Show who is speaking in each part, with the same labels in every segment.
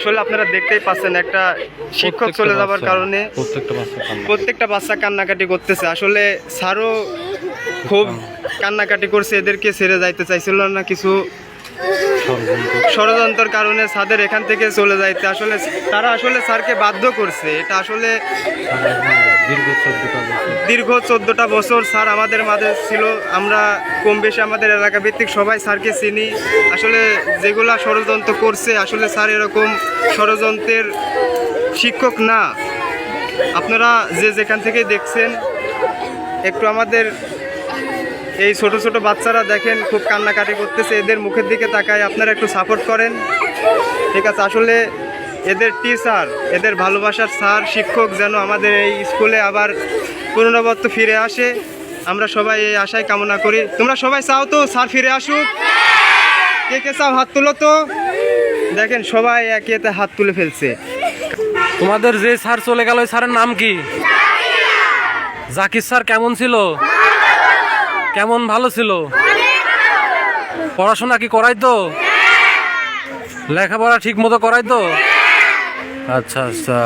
Speaker 1: আসলে আপনারা দেখতেই পাচ্ছেন একটা শিক্ষক চলে যাবার কারণে প্রত্যেকটা বাচ্চা কান্নাকাটি করতেছে। আসলে স্যারও খুব কান্নাকাটি করছে, এদেরকে ছেড়ে যাইতে চাইছিল না, কিছু ষড়যন্ত্রের কারণে স্যারদের এখান থেকে চলে যাইতে আসলে তারা আসলে স্যারকে বাধ্য করছে। এটা আসলে দীর্ঘ 14টা বছর স্যার আমাদের মাঝে ছিল। আমরা কম বেশি আমাদের এলাকা ভিত্তিক সবাই স্যারকে চিনি। আসলে যেগুলা ষড়যন্ত্র করছে, আসলে স্যার এরকম ষড়যন্ত্রের শিক্ষক না। আপনারা যে যেখান থেকে দেখছেন, একটু আমাদের এই ছোট ছোট বাচ্চারা দেখেন খুব কান্নাকাটি করতেছে, এদের মুখের দিকে তাকায় আপনারা একটু সাপোর্ট করেন, ঠিক আছে? আসলে এদের টিচার, এদের ভালোবাসার স্যার শিক্ষক যেন আমাদের এই স্কুলে আবার পুনরাবর্ত ফিরে আসে, আমরা সবাই এই আশায় কামনা করি। তোমরা সবাই চাও তো স্যার ফিরে আসুক? কে কে চাও হাত তুলো তো? দেখেন সবাই একে এতে হাত তুলে ফেলছে।
Speaker 2: তোমাদের যে স্যার চলে গেল, ওই স্যারের নাম কি? জাকির স্যার কেমন ছিল? কেমন ভালো ছিল? পড়াশোনা কি করাইতো? লেখাপড়া ঠিক মতো করাইতো? আচ্ছা আচ্ছা।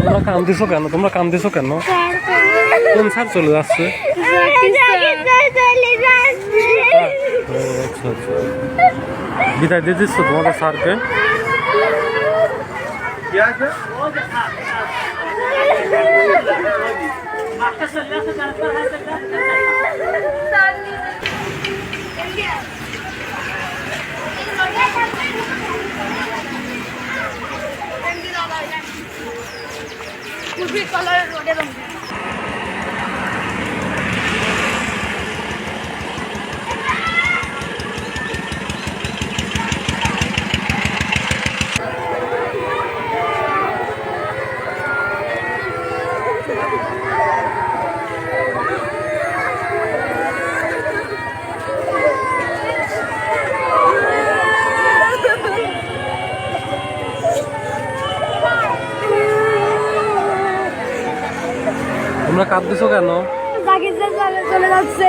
Speaker 2: তোমরা কান্দিছো কেন? কোন স্যার চলে যাচ্ছে? আচ্ছা আচ্ছা, বিদায় দিয়ে দিচ্ছ তোমাদের স্যারকে? তোমরা কাঁদতেছো কেন?
Speaker 3: চলে যাচ্ছে।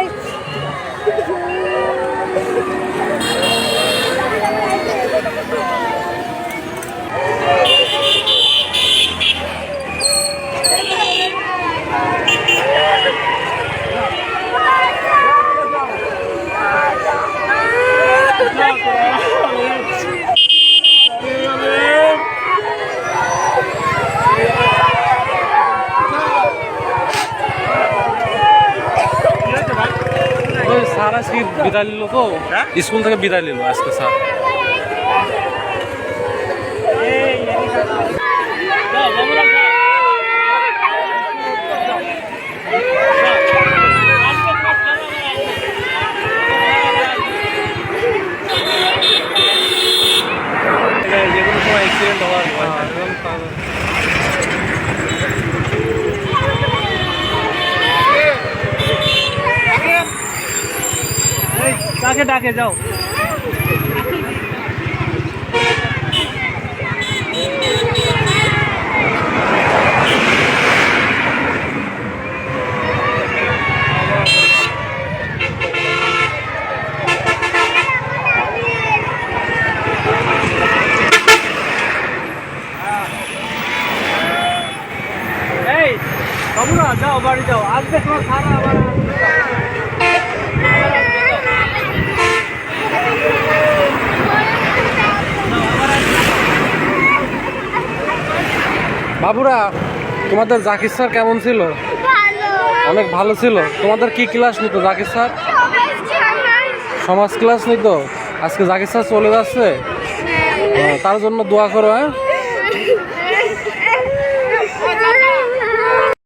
Speaker 2: স্যার আজকে বিদায় নিল তো, স্কুল থেকে বিদায় নিল আজকে স্যার। যে কোনো সময় অ্যাক্সিডেন্ট হওয়ার
Speaker 1: কাকে ডাকে যাও। এই বাবুরা যাও, বাড়ি যাও, আসবে তোমার খারাপ আবার।
Speaker 2: বাবুরা, তোমাদের জাকির স্যার কেমন ছিল? অনেক ভালো ছিল। তোমাদের কি ক্লাস নিত জাকির স্যার? সমাজ ক্লাস নিত। আজকে জাকির স্যার চলে যাচ্ছে, তার জন্য দোয়া করো। হ্যাঁ।